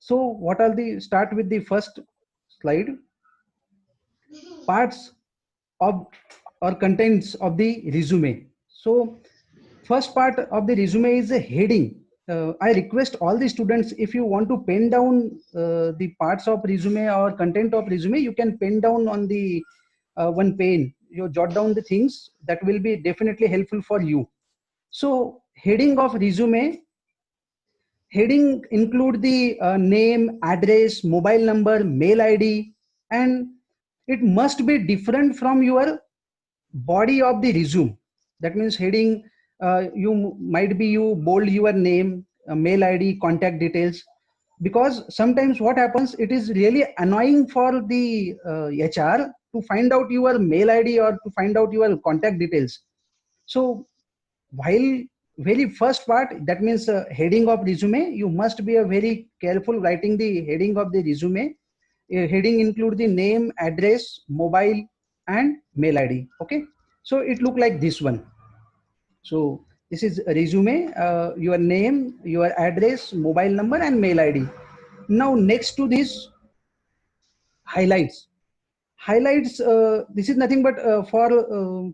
So what are the, start with the first slide, parts of or contents of the resume. So first part of the resume is a heading. I request all the students, if you want to pen down the parts of resume or content of resume, you can pen down on the one pane. You jot down the things that will be definitely helpful for you. So heading of resume, heading include the name, address, mobile number, mail ID, and it must be different from your body of the resume. That means heading, you might be, you bold your name, mail ID, contact details, because sometimes what happens, it is really annoying for the HR to find out your mail ID or to find out your contact details. So while very first part, that means heading of resume, you must be a very careful writing the heading of the resume. Heading include the name, address, mobile and mail ID. Okay, so it look like this one. So this is a resume, your name, your address, mobile number and mail ID. Now next to this, highlights. Highlights, this is nothing but for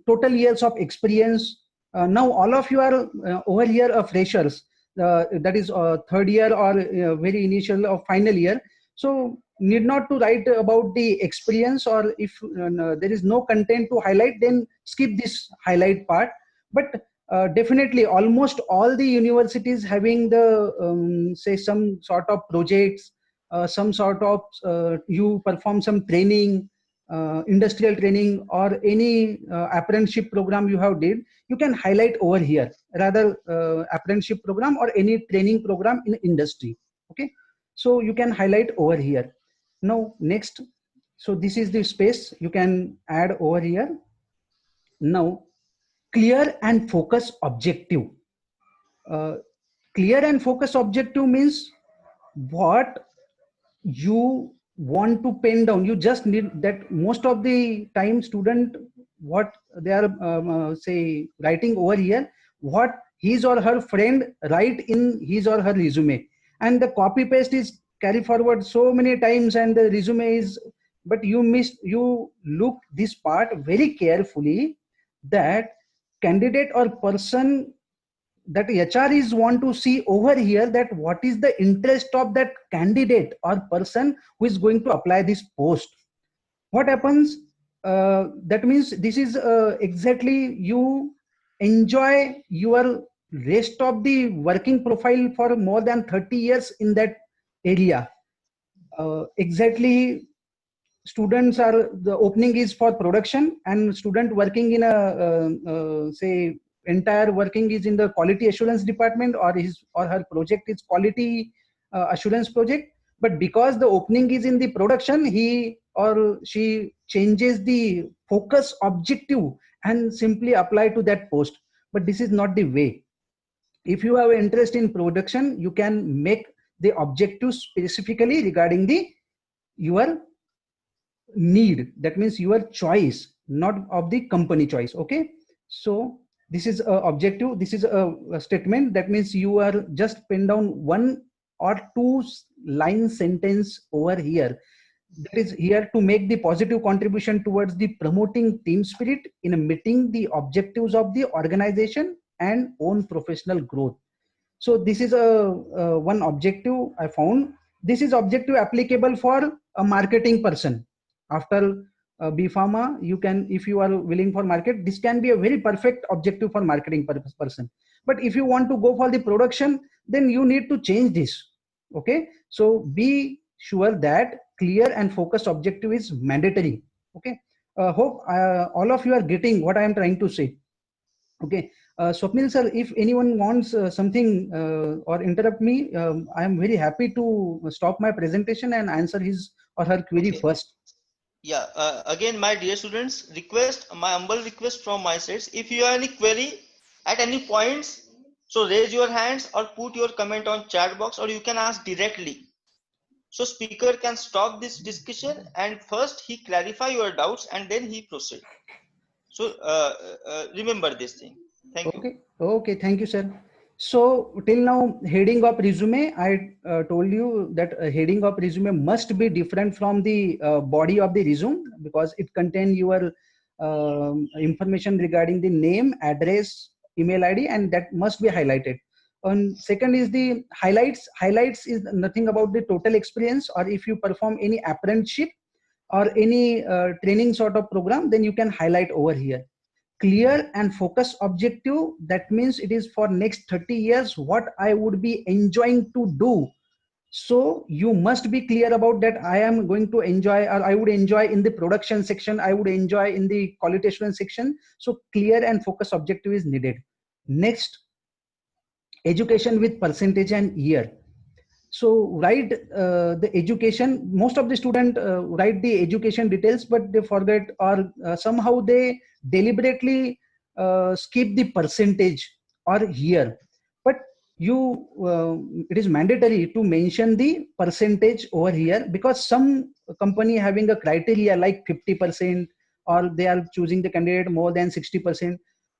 total years of experience. Now all of you are over here of freshers, that is third year or very initial or final year. So need not to write about the experience, or if there is no content to highlight, then skip this highlight part. But definitely almost all the universities having the say some sort of projects, some sort of you perform some training, industrial training or any apprenticeship program you have did, you can highlight over here, rather apprenticeship program or any training program in industry. Okay, so you can highlight over here. Now next, so this is the space you can add over here. Now clear and focus objective. uh, Clear and focus objective means what you want to pen down. You just need that. Most of the time student, what they are say writing over here, what his or her friend write in his or her resume, and the copy paste is carry forward so many times and the resume is, but you missed, you look this part very carefully, that candidate or person, that HR is want to see over here, that what is the interest of that candidate or person who is going to apply this post. What happens, that means this is exactly you enjoy your rest of the working profile for more than 30 years in that area. Exactly, students are, the opening is for production, and student working in a say entire working is in the quality assurance department, or his or her project is quality assurance project. But because the opening is in the production, he or she changes the focus objective and simply apply to that post. But this is not the way. If you have interest in production, you can make the objective specifically regarding the your need, that means your choice, not of the company choice. Okay, so this is a objective, this is a statement, that means you are just pen down one or two line sentence over here, that is here to make the positive contribution towards the promoting team spirit in meeting the objectives of the organization and own professional growth. So this is a one objective I found. This is objective applicable for a marketing person. After B Pharma, you can, if you are willing for market, this can be a very perfect objective for marketing person. But if you want to go for the production, then you need to change this. Okay, so be sure that clear and focused objective is mandatory. Okay, hope all of you are getting what I am trying to say. Okay, Swapnil sir, if anyone wants something or interrupt me, I am very happy to stop my presentation and answer his or her query Okay. first. Yeah. Again, my dear students, my humble request from my side. If you have any query at any points, so raise your hands or put your comment on chat box, or you can ask directly. So speaker can stop this discussion and first he clarify your doubts and then he proceed. So remember this thing. Thank you. Okay, okay, thank you, sir. So till now, heading of resume, I told you that heading of resume must be different from the body of the resume, because it contain your information regarding the name, address, email ID, and that must be highlighted. And second is the highlights. Highlights is nothing about the total experience, or if you perform any apprenticeship or any training sort of program, then you can highlight over here. Clear and focus objective, that means it is for next 30 years what I would be enjoying to do. So you must be clear about that. I am going to enjoy, or I would enjoy in the production section, I would enjoy in the quality assurance section. So clear and focus objective is needed. Next, education with percentage and year. So write the education. Most of the student write the education details, but they forget, or somehow they deliberately skip the percentage or year. But you it is mandatory to mention the percentage over here, because some company having a criteria like 50%, or they are choosing the candidate more than 60%.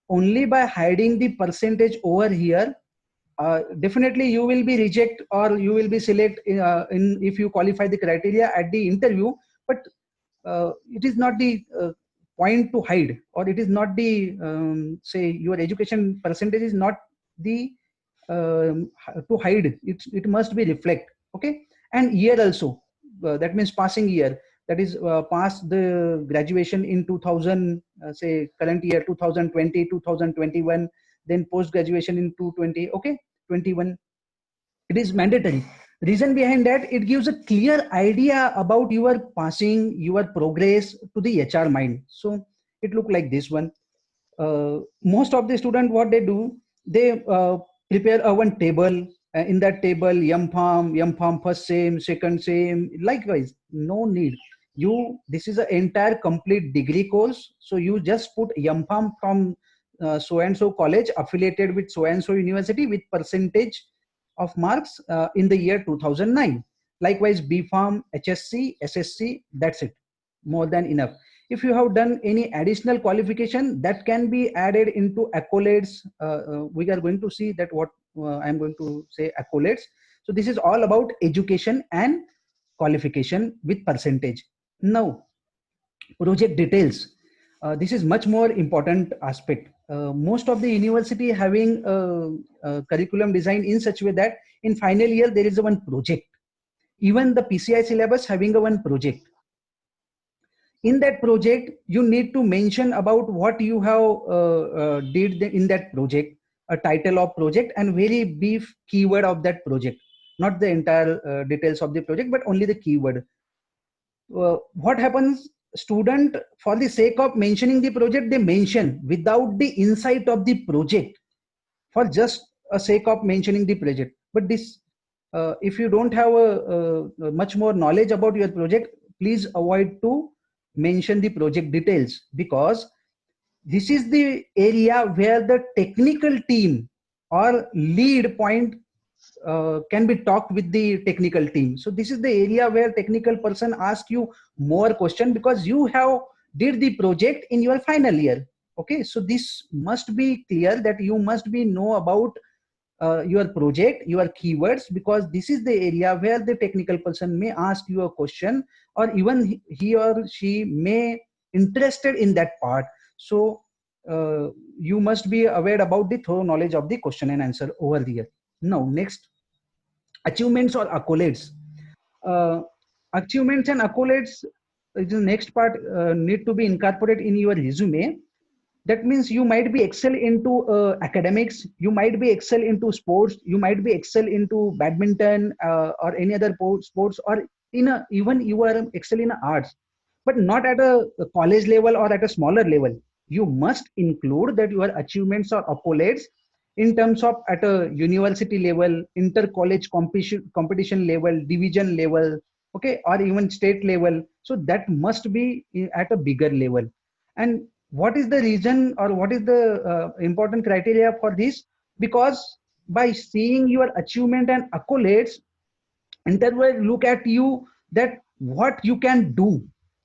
Only by hiding the percentage over here, definitely you will be reject, or you will be select in if you qualify the criteria at the interview. But it is not the point to hide, or it is not the say your education percentage is not the to hide it. It must be reflect. Okay. And year also, that means passing year, that is pass the graduation in 2000, say current year 2020, 2021, then post graduation in 220, okay, 21. It is mandatory. Reason behind that, it gives a clear idea about your passing, your progress to the HR mind. So it look like this one. Most of the student, what they do, they prepare a one table. In that table, yum farm first same, second same. Likewise, no need. You, this is an entire complete degree course, so you just put yum farm from so and so college affiliated with so and so university with percentage of marks in the year 2009. Likewise, B Farm, HSC, SSC, that's it. More than enough. If you have done any additional qualification, that can be added into accolades. We are going to see that what I'm going to say accolades. So this is all about education and qualification with percentage. Now, project details. This is much more important aspect. Most of the university having a curriculum design in such way that in final year there is a one project. Even the PCI syllabus having a one project. In that project, you need to mention about what you have did in that project, a title of project, and very brief keyword of that project. Not the entire details of the project, but only the keyword. What happens, student, for the sake of mentioning the project, they mention without the insight of the project, for just a sake of mentioning the project. But this if you don't have a much more knowledge about your project, please avoid to mention the project details, because this is the area where the technical team or lead point can be talked with the technical team. So this is the area where technical person ask you more question, because you have did the project in your final year. Okay, so this must be clear, that you must be know about your project, your keywords, because this is the area where the technical person may ask you a question, or even he or she may interested in that part. So you must be aware about the thorough knowledge of the question and answer over here. Now, next, achievements or accolades. Uh, Achievements and accolades is the next part, need to be incorporated in your resume. That means you might be excel into academics, you might be excel into sports, you might be excel into badminton or any other sports, or in a, even you are excel in arts, but not at a college level or at a smaller level. You must include that your achievements or accolades in terms of at a university level, inter college competition level, division level, okay, or even state level. So that must be at a bigger level. And what is the reason, or what is the important criteria for this? Because by seeing your achievement and accolades, interviewer look at you, that what you can do,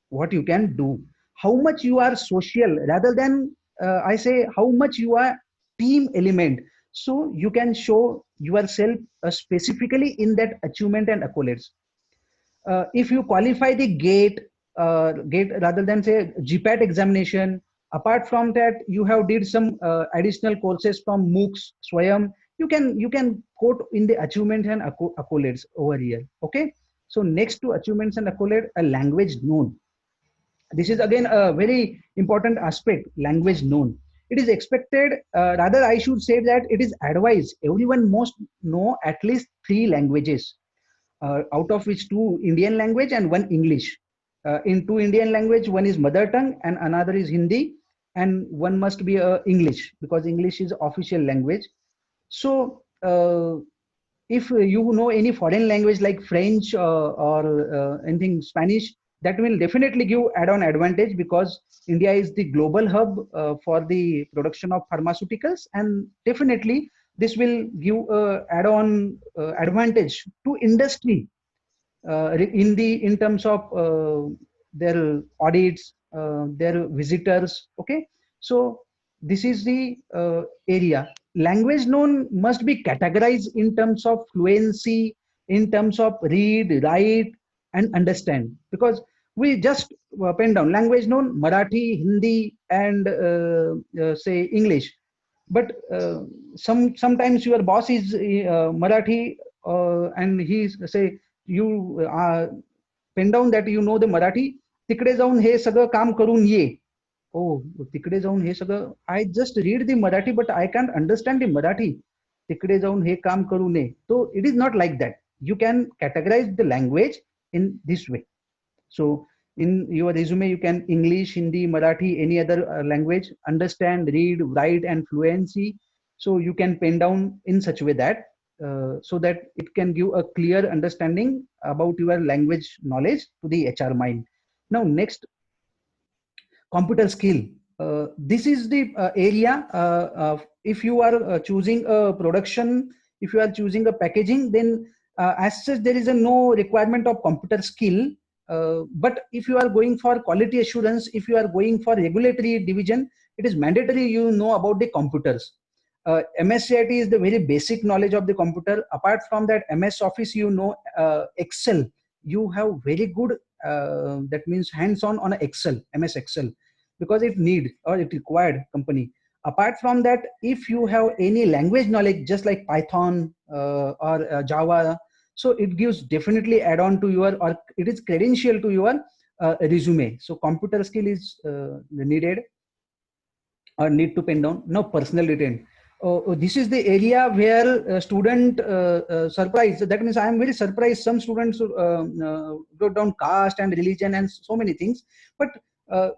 what you can do, how much you are social, rather than I say how much you are team element. So you can show yourself specifically in that achievement and accolades. If you qualify the gate rather than say GPAT examination, apart from that you have did some additional courses from MOOCs, Swayam, you can quote in the achievement and accolades over here. Okay, so next to achievements and accolade, a language known. This is again a very important aspect, language known. It is expected, rather I should say that it is advised everyone must know at least three languages, out of which two Indian language and one English. In two Indian language, one is mother tongue and another is Hindi, and one must be English because English is official language. So if you know any foreign language like French or anything Spanish, that will definitely give add-on advantage because India is the global hub for the production of pharmaceuticals, and definitely this will give add-on advantage to industry in terms of their audits, their visitors. Okay, so this is the area. Language known must be categorized in terms of fluency, in terms of read, write, and understand. Because we just pen down language known Marathi, Hindi, and say English. But sometimes your boss is Marathi, and he say you pen down that you know the Marathi. तिकडे जाऊन हे सगळं काम करून ये. Oh, तिकडे जाऊन हे सगळं, I just read the Marathi, but I can't understand the Marathi. तिकडे जाऊन हे काम करू नये. So it is not like that. You can categorize the language in this way. So in your resume, you can English, Hindi, Marathi, any other language, understand, read, write, and fluency. So you can pen down in such a way that so that it can give a clear understanding about your language knowledge to the HR mind. Now, next, computer skill. This is the area. If you are choosing a production, if you are choosing a packaging, then as such there is a no requirement of computer skill. But if you are going for quality assurance, if you are going for regulatory division, it is mandatory you know about the computers. MS-CIT is the very basic knowledge of the computer. Apart from that, MS Office, you know, Excel. You have very good, that means hands-on on Excel, MS Excel, because it need or it required company. Apart from that, if you have any language knowledge, just like Python or Java, so it gives definitely add on to your, or it is credential to your resume. So computer skill is needed or need to pen down. Now personal detail. This is the area where student surprise. That means I am very surprised. Some students wrote down caste and religion and so many things. But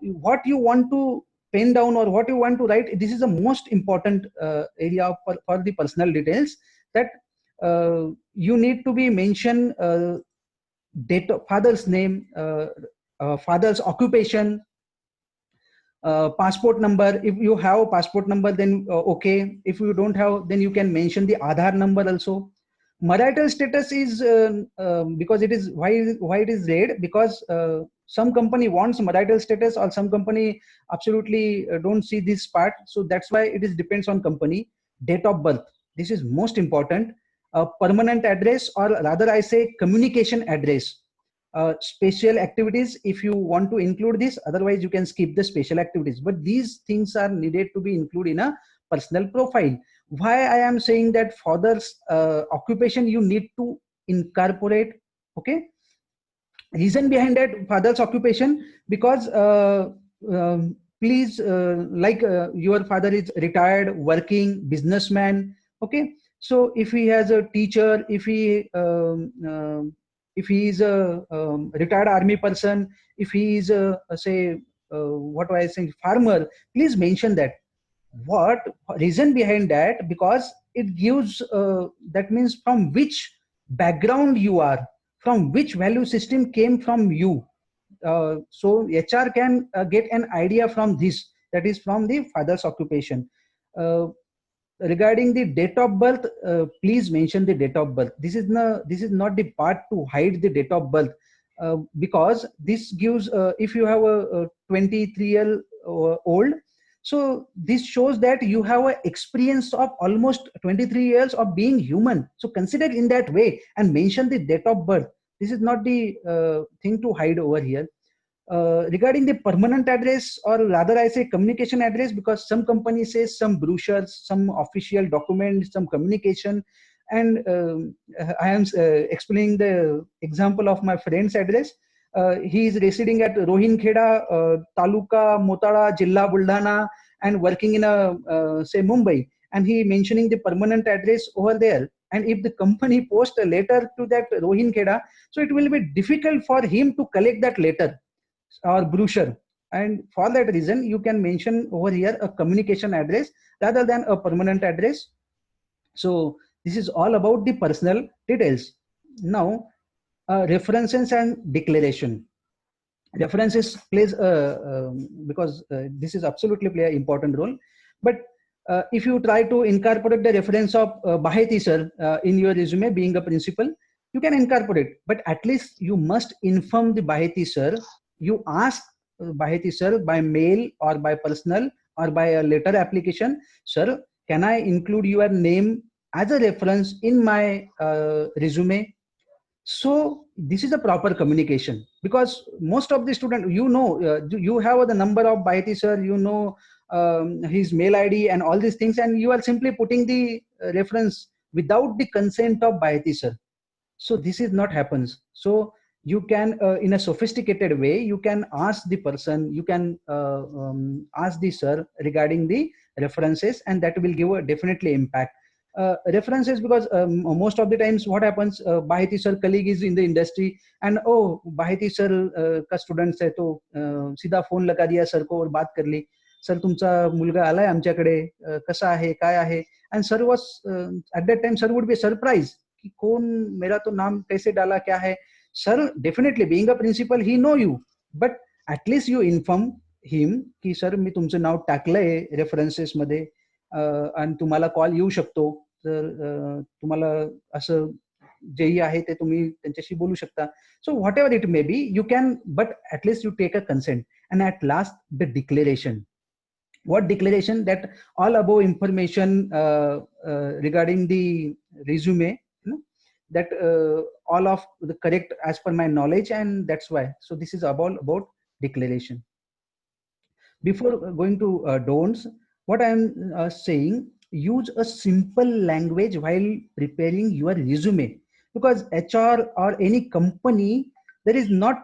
what you want to pen down or what you want to write, this is the most important area for the personal details. That you need to be mentioned date of father's name, father's occupation, passport number. If you have passport number, then okay. If you don't have, then you can mention the Aadhaar number also. Marital status is because it is why it is red, because some company wants marital status or some company absolutely don't see this part. So that's why it is depends on company. Date of birth, this is most important. Permanent address, or rather I say communication address. Special activities, if you want to include this, otherwise you can skip the special activities, but these things are needed to be included in a personal profile. Why I am saying that father's occupation you need to incorporate. Okay, reason behind that father's occupation, because please, like your father is retired working businessman. Okay, so if he has a teacher, if he is a retired army person, if he is a say what do I say, farmer, please mention that. What reason behind that? Because it gives that means from which background you are, from which value system came from you. So HR can get an idea from this, that is from the father's occupation. Regarding the date of birth, please mention the date of birth. This is not the part to hide the date of birth, because this gives if you have a 23-year old, So this shows that you have an experience of almost 23 years of being human. So consider in that way and mention the date of birth. This is not the thing to hide over here. Regarding the permanent address, or rather I say communication address, because some company says some brochures, some official documents, some communication, and I am explaining the example of my friend's address. He is residing at Rohinkheda, Taluka, Motara, Jilla, Buldhana, and working in a say Mumbai, and he mentioning the permanent address over there. And if the company posts a letter to that Rohinkheda, so it will be difficult for him to collect that letter or brochure. And for that reason, you can mention over here a communication address rather than a permanent address. So this is all about the personal details. Now, references and declaration. References plays because this is absolutely play an important role. But if you try to incorporate the reference of Baheti sir in your resume, being a principal, you can incorporate, but at least you must inform the Baheti sir. You ask Baheti sir by mail or by personal or by a letter application, sir, can I include your name as a reference in my resume? So this is a proper communication, because most of the student, you know, you have the number of Baheti sir, you know, his mail ID and all these things, and you are simply putting the reference without the consent of Baheti sir. So this is not happens. So you can in a sophisticated way, you can ask the person, you can ask the sir regarding the references, and that will give a definitely impact. References, because most of the times what happens, Baheti sir colleague is in the industry, and oh, Baheti sir का students है, तो सीधा phone लगा दिया sir को और बात कर ली, सर तुमचा मुलगा आलाय आमच्याकडे, कसा आहे, काय आहे. And sir was at that time sir would be surprised कि कौन, मेरा तो नाम कैसे डाला, क्या है. Sir, definitely being a principal, he know you, but at least you inform him की सर मी तुमचं नाव टाकलंय रेफरन्सेस मध्ये, आणि तुम्हाला कॉल येऊ शकतो, तर तुम्हाला असं जेही आहे ते तुम्ही त्यांच्याशी बोलू शकता. So whatever it may be, you can, but at least you take a consent. And at last, the declaration. What declaration? That all above information regarding the resume, you know, that all of the correct as per my knowledge, and that's why. So this is about declaration. Before going to don'ts, what I am saying, use a simple language while preparing your resume, because HR or any company, there is not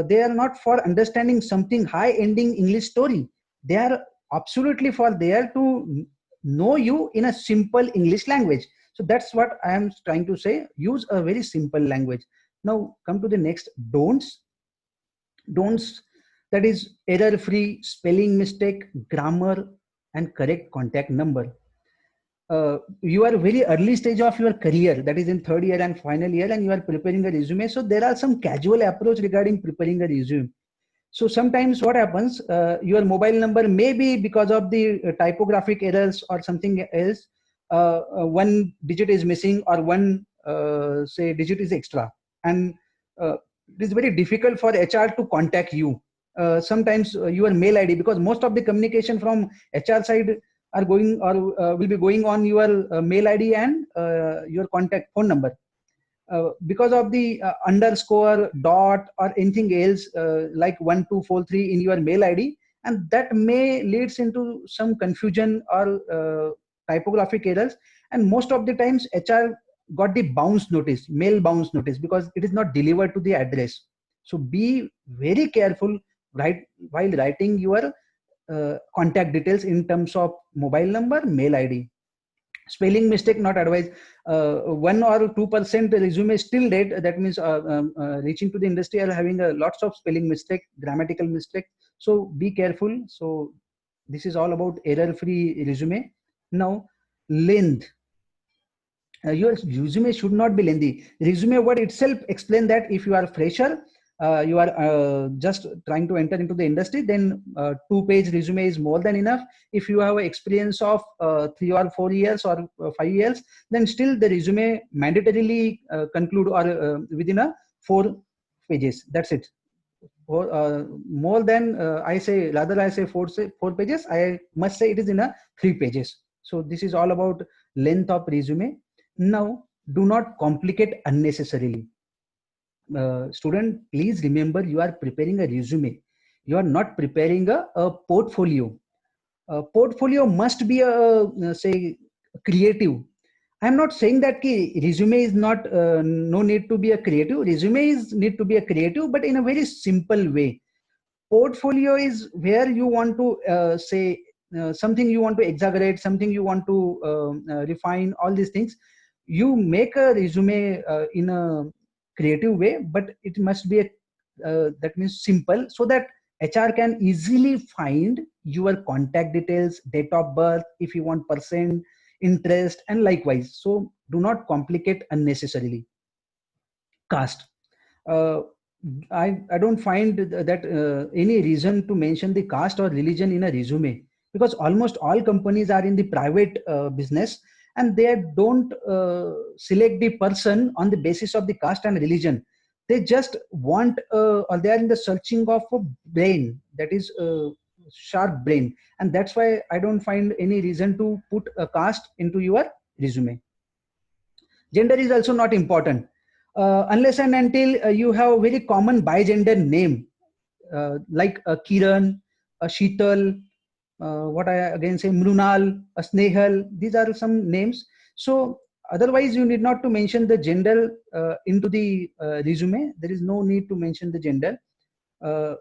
they are not for understanding something high ending English story. They are absolutely for there to know you in a simple English language. So that's what I am trying to say. Use a very simple language. Now come to the next don'ts. Don'ts, that is error free, spelling mistake, grammar, and correct contact number. You are very early stage of your career, that is in third year and final year, and you are preparing a resume. So there are some casual approach regarding preparing a resume. So sometimes what happens, your mobile number may be because of the typographic errors or something else, one digit is missing, or one say digit is extra, and it is very difficult for HR to contact you. Sometimes your mail ID, because most of the communication from HR side are going or will be going on your mail ID and your contact phone number. Because of the underscore, dot, or anything else like 1243 in your mail ID, and that may leads into some confusion or typographic errors. And most of the times HR got the bounce notice, mail bounce notice, because it is not delivered to the address. So be very careful while writing your contact details in terms of mobile number, mail ID. Spelling mistake not advised. 1 or 2% resume still rate, that means reaching to the industry are having lots of spelling mistake, grammatical mistake. So be careful. So this is all about error free resume. Now length. Your resume should not be lengthy. Resume word itself explain that if you are fresher, you are just trying to enter into the industry, then 2-page resume is more than enough. If you have experience of 3 or 4 years or 5 years, then still the resume mandatorily conclude or within 4 pages. That's it. more than I say, rather I say four pages, I must say it is in a 3 pages. So this is all about length of resume. Now, do not complicate unnecessarily. Student, please remember, you are preparing a resume. You are not preparing a portfolio. A portfolio must be say creative. I'm not saying that resume is not no need to be a creative. Resume is need to be a creative, but in a very simple way. Portfolio is where you want to say something you want to exaggerate, something you want to refine, all these things. You make a resume in a creative way, but it must be a that means simple, so that HR can easily find your contact details, date of birth, if you want percent, interest, and likewise. So do not complicate unnecessarily. Caste. uh, I don't find that any reason to mention the caste or religion in a resume, because almost all companies are in the private business, and they don't select the person on the basis of the caste and religion. They just want or they are in the searching of a brain, that is sharp brain, and that's why I don't find any reason to put a caste into your resume. Gender is also not important unless and until you have a very common bigender name, like Kiran, Sheetal, what I again say, Mrunal, Snehal. These are some names. So otherwise, you need not to mention the gender into the resume. There is no need to mention the gender. Uh,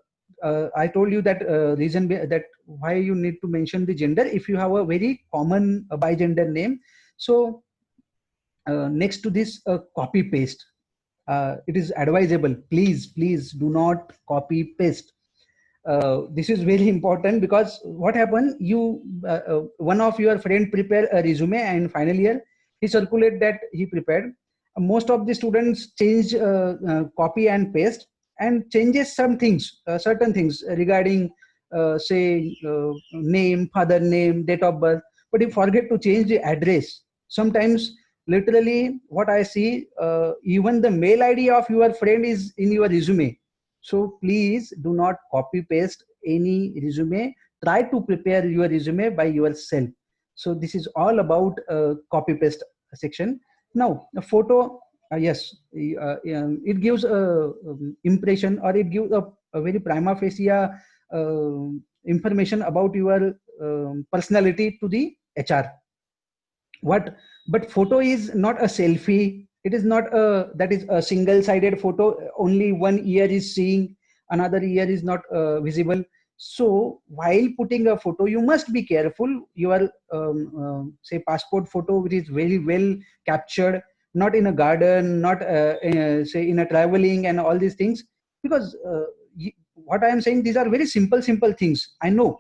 I told you that that why you need to mention the gender if you have a very common bigender name. So next to this, copy paste. It is advisable. Please do not copy paste. This is very important, because what happened, you one of your friend prepare a resume, and final year he circulate that he prepared. Most of the students change copy and paste, and changes some things, certain things regarding say name, father name, date of birth, but you forget to change the address. Sometimes literally what I see, even the mail ID of your friend is in your resume. So please do not copy paste any resume. Try to prepare your resume by yourself. So this is all about copy paste section. Now a photo, yes, it gives a impression, or it gives a very prima facie information about your personality to the HR. What? But photo is not a selfie. It is not a, that is a single sided photo. Only one ear is seeing, another ear is not visible. So while putting a photo, you must be careful. Your say passport photo, which is very well captured, not in a garden, not say in a traveling and all these things. Because what I am saying, these are very simple things, I know,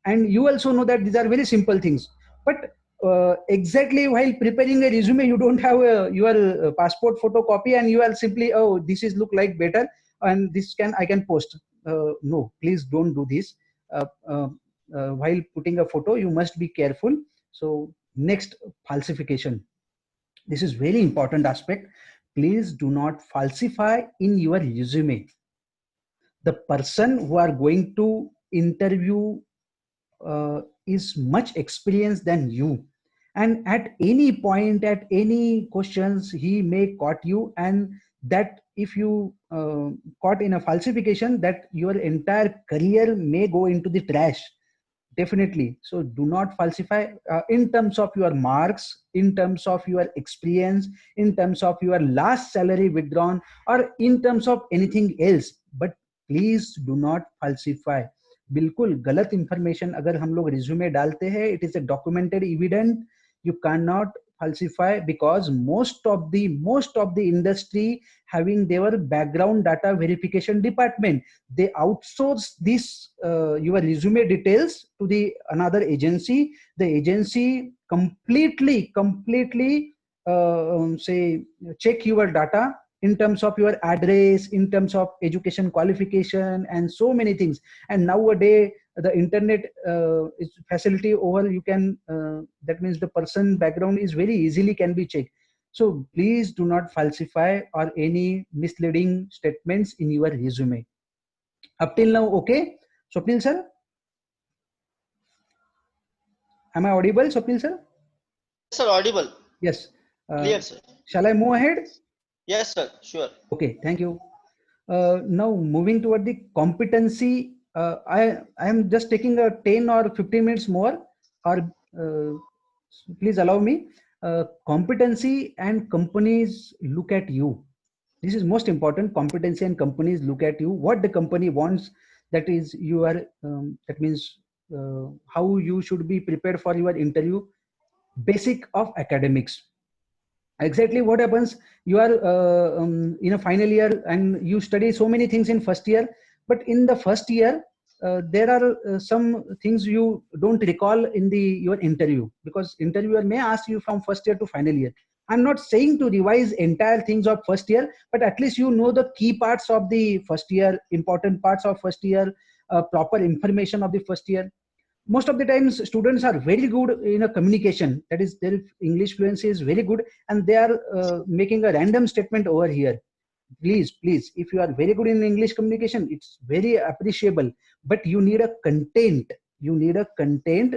and you also know that these are very simple things. But exactly while preparing a resume, you don't have your passport photocopy, and you are simply, oh, this is look like better, and this can I can post. No, please don't do this. uh, uh, while putting a photo, you must be careful. So next, falsification. This is very important aspect. Please do not falsify in your resume. The person who are going to interview is much experienced than you, and at any point, at any questions, he may caught you, and that if you caught in a falsification, that your entire career may go into the trash, definitely. So do not falsify in terms of your marks, in terms of your experience, in terms of your last salary withdrawn, or in terms of anything else, but please do not falsify. बिल्कुल गलत information अगर हम लोग resume डालते हैं, it is a documented evident. You cannot falsify, because most of the industry having their background data verification department, they outsource this your resume details to the another agency. The agency completely say check your data in terms of your address, in terms of education qualification, and so many things. And nowadays the internet is facility over, you can that means the person background is very easily can be checked. So please do not falsify or any misleading statements in your resume. Up till now, okay? Swapnil sir, am I audible, Swapnil sir? Yes, sir. Audible. Yes. Clear, sir. Shall I move ahead? Yes, sir. Sure. Okay, thank you. Now moving toward the competency, I am just taking a 10 or 15 minutes more, or please allow me. Competency and companies look at you. This is most important. Competency and companies look at you. What the company wants, that is you are. That means how you should be prepared for your interview. Basic of academics. Exactly what happens, you are in a final year and you study so many things in first year, but in the first year there are some things you don't recall in the your interview, because interviewer may ask you from first year to final year. I'm not saying to revise entire things of first year, but at least you know the key parts of the first year, important parts of first year, proper information of the first year. Most of the times students are very good in a communication, that is their English fluency is very good, and they are making a random statement over here. Please, if you are very good in English communication, it's very appreciable, but you need a content. You need a content,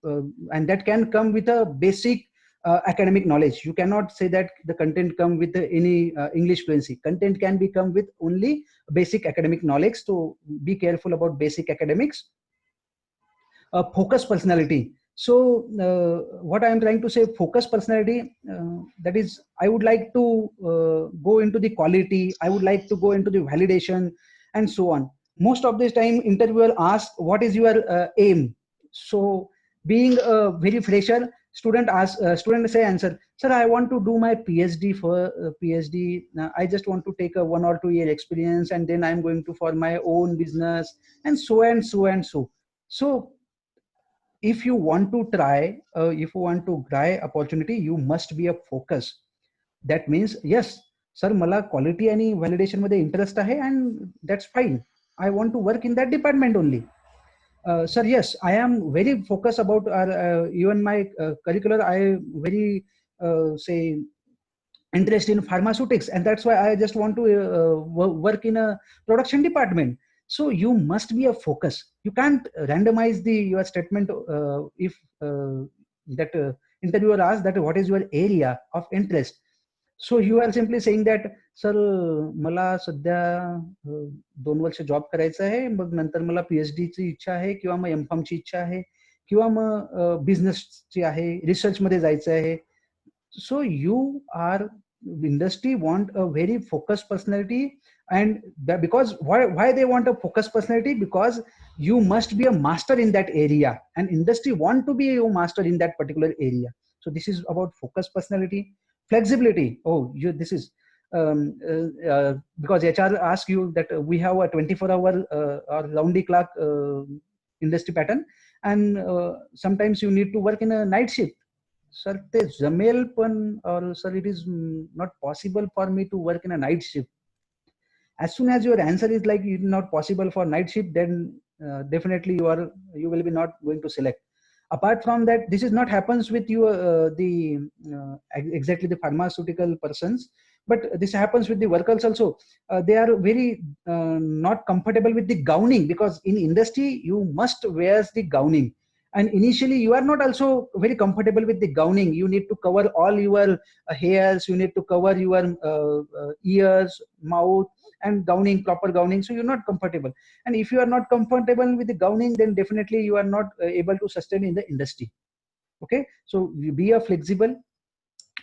and that can come with a basic academic knowledge. You cannot say that the content come with any English fluency. Content can become with only basic academic knowledge, so be careful about basic academics. Focus personality. So what I am trying to say, focus personality, that is I would like to go into the quality, I would like to go into the validation, and so on. Most of this time interviewer asks what is your aim. So being a very fresher, student say answer, sir, I want to do my PhD. For PhD, I just want to take a 1 or 2 year experience, and then I'm going to for my own business, and so and so and so. So if you want to try, if you want to try opportunity, you must be a focus. That means yes, sir, मला quality आणि validation मध्ये interest आहे, and that's fine. I want to work in that department only. Sir, yes, I am very focused about even my curricular. I very say interest in pharmaceutics, and that's why I just want to work in a production department. So you must be a focus. You can't randomize the your statement. If that interviewer asks that what is your area of interest, so you are simply saying that, sir, मला सध्या 2 वर्ष job करायचं आहे, मग नंतर मला PhD ची इच्छा आहे, किंवा मग M.Pharm ची इच्छा आहे, किंवा मग बिझनेसची आहे, रिसर्च मध्ये जायचं आहे. So you are, industry want a very focused personality, and that because why they want a focused personality, because you must be a master in that area, and industry want to be a master in that particular area. So this is about focused personality. Flexibility, oh, you this is because HR ask you that we have a 24-hour or round the clock industry pattern, and sometimes you need to work in a night shift. Sir, ते जमेल पण, or sir, it is not possible for me to work in a night shift. As soon as your answer is like it's not possible for night shift, then definitely you will be not going to select. Apart from that, this is not happens with you exactly the pharmaceutical persons, but this happens with the workers also. They are very not comfortable with the gowning, because in industry you must wear the gowning, and initially you are not also very comfortable with the gowning. You need to cover all your hairs, you need to cover your ears, mouth, and gowning, proper gowning. So you're not comfortable, and if you are not comfortable with the gowning, then definitely you are not able to sustain in the industry. Okay, so you be a flexible.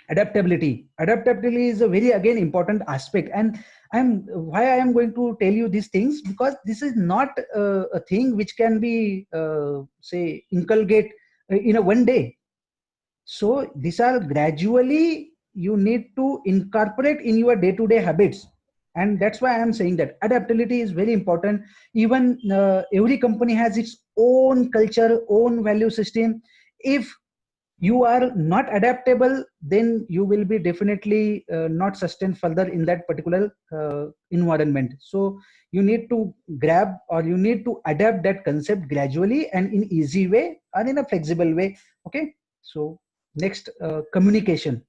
Adaptability is a very again important aspect, and I am going to tell you these things, because this is not a thing which can be say inculcate in a one day. So these are gradually you need to incorporate in your day-to-day habits, and that's why I am saying that adaptability is very important. Even every company has its own culture, own value system. If you are not adaptable, then you will be definitely not sustained further in that particular environment. So you need to grab, or you need to adapt that concept gradually and in easy way or in a flexible way. Okay, so next, communication.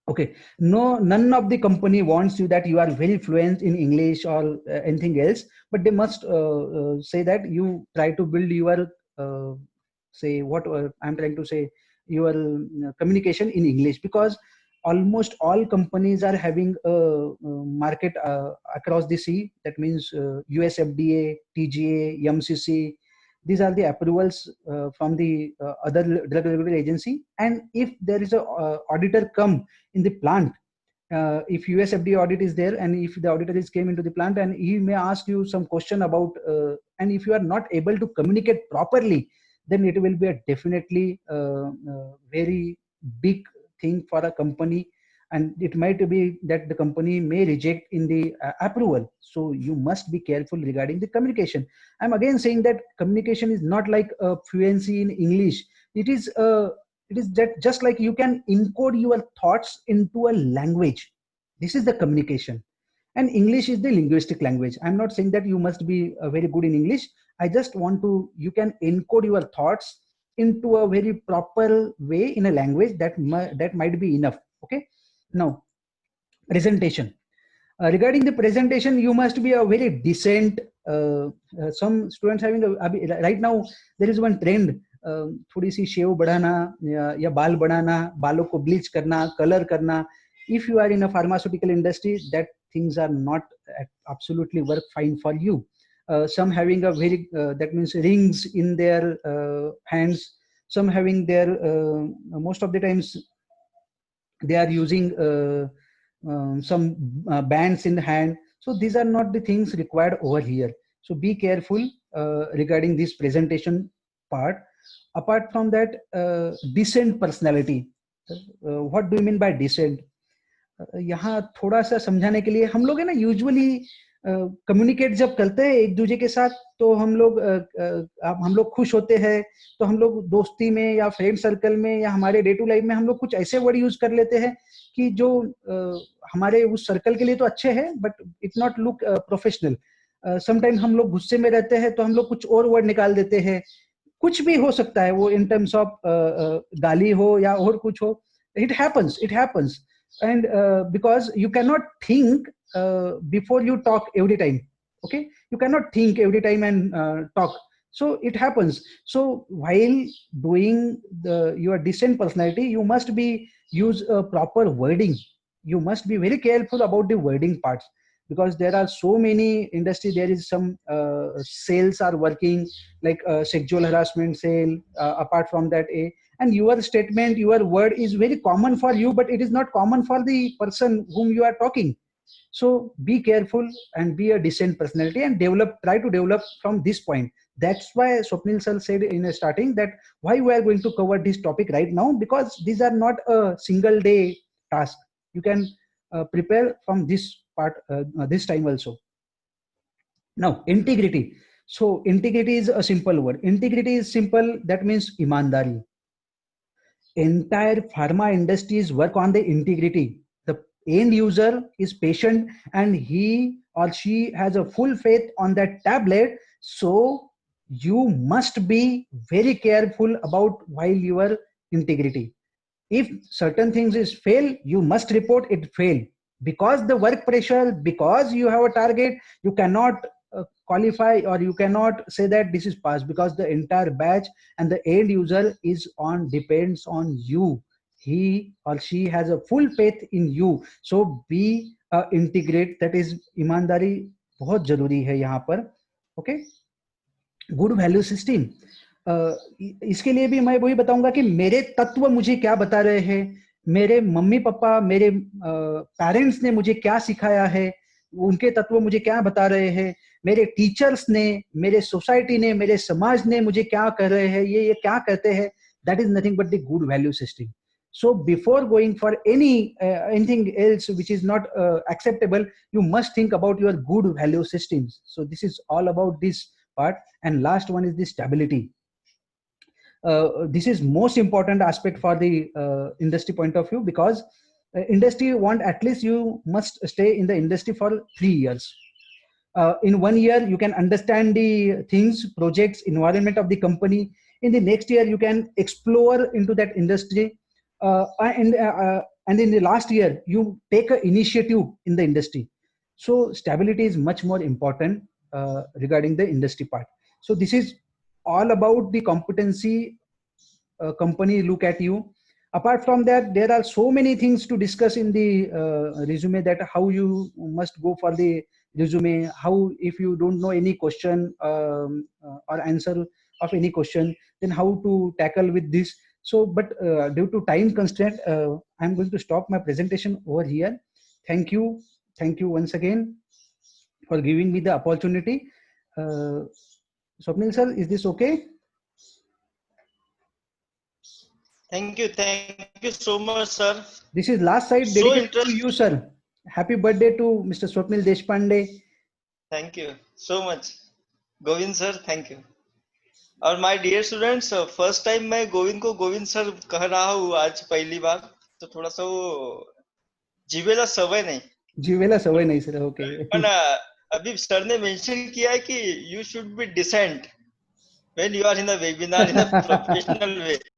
Okay, no, none of the company wants you that you are very fluent in English or anything else, but they must say that you try to build your say what I'm trying to say, your communication in English, because almost all companies are having a market across the sea. That means US FDA, TGA, MCC. These are the approvals from the other drug regulatory agency. And if there is a auditor come in the plant, if USFDA audit is there, and if the auditor is came into the plant, and he may ask you some question about, and if you are not able to communicate properly, then it will be a definitely very big thing for a company, and it might be that the company may reject in the approval. So you must be careful regarding the communication. I'm again saying that communication is not like a fluency in English. It is that just like you can encode your thoughts into a language. This is the communication. And English is the linguistic language. I'm not saying that you must be very good in English. I just want to, you can encode your thoughts into a very proper way in a language that might be enough. Okay. Now, presentation. Regarding the presentation, you must be a very decent. Some students having right now there is one trend, थोड़ी सी शेव बढ़ाना या बाल बढ़ाना, बालों को bleach करना, colour करना. If you are in a pharmaceutical industry, that things are not absolutely work fine for you. Some having a very that means rings in their hands. Some having their most of the times they are using some bands in the hand. So these are not the things required over here. So be careful regarding this presentation part. Apart from that, decent personality. What do you mean by decent? यहाँ थोड़ा सा समझाने के लिए, हम लोग है ना यूजुअली कम्युनिकेट जब करते हैं एक दूसरे के साथ, तो हम लोग खुश होते हैं, तो हम लोग दोस्ती में या फ्रेंड सर्कल में या हमारे डे टू लाइफ में हम लोग कुछ ऐसे वर्ड यूज कर लेते हैं कि जो हमारे उस सर्कल के लिए तो अच्छे हैं, but it not look professional. Sometime हम लोग गुस्से में रहते हैं तो हम लोग कुछ और वर्ड निकाल देते हैं. कुछ भी हो सकता है वो, इन टर्म्स ऑफ गाली हो या और कुछ हो. It happens. And because you cannot think before you talk every time. Okay, you cannot think every time and talk. So it happens. So while doing your decent personality, you must be use a proper wording. You must be very careful about the wording parts, because there are so many industry. There is some sales are working like sexual harassment sale. Apart from that, and your statement, your word is very common for you, but it is not common for the person whom you are talking. So be careful and be a decent personality and try to develop from this point. That's why Swapnil sir said in a starting that why we are going to cover this topic right now, because these are not a single day task. You can prepare from this part this time also. Now, integrity. So integrity is a simple word. Integrity is simple. That means imandari. Entire pharma industries work on the integrity. The end user is patient and he or she has a full faith on that tablet. So you must be very careful about while your integrity. If certain things is fail, you must report it fail, because the work pressure, because you have a target, you cannot qualify, or you cannot say that this is passed, because the entire batch and the end user is on depends on you. He or she has a full faith in you. So be integrate. That is ईमानदारी बहुत जरूरी है यहाँ पर. Okay. Good value system. इसके लिए भी मैं वही बताऊंगा कि मेरे तत्व मुझे क्या बता रहे हैं, मेरे मम्मी पापा, मेरे पेरेंट्स ने मुझे क्या सिखाया है, उनके तत्व मुझे क्या बता रहे हैं, मेरे टीचर्स ने, मेरे सोसाइटी ने, मेरे समाज ने मुझे क्या कर रहे हैं, ये क्या कहते हैं. That is nothing but the good value system. So before going for anything else which is not acceptable, you must think about your good value systems. So this is all about this part. And last one is the stability. This is most important aspect for the industry point of view, because industry want at least you must stay in the industry for 3 years. In 1 year you can understand the things, projects, environment of the company. In the next year you can explore into that industry, and in the last year you take an initiative in the industry. So stability is much more important regarding the industry part. So this is all about the competency company look at you. Apart from that, there are so many things to discuss in the resume, that how you must go for the resume, how if you don't know any question or answer of any question, then how to tackle with this. So but due to time constraint, I'm going to stop my presentation over here. Thank you, thank you once again for giving me the opportunity. uh, Swapnil sir, is this okay? Thank you so much, sir. This is last slide So dedicated to interesting. you, sir. Happy birthday to Mr. Swapnil Deshpande. Thank you so much, Govind sir. Thank you. और my dear students, first time मैं गोविंद को Govind sir कह रहा हूँ आज पहली बार, तो थोड़ा सा वो जीवेला सवय नहीं. जीवेला सवय नहीं सर. ओके. पण अभी सर ने मेंशन किया है कि you should be decent when you are in the webinar in a professional way.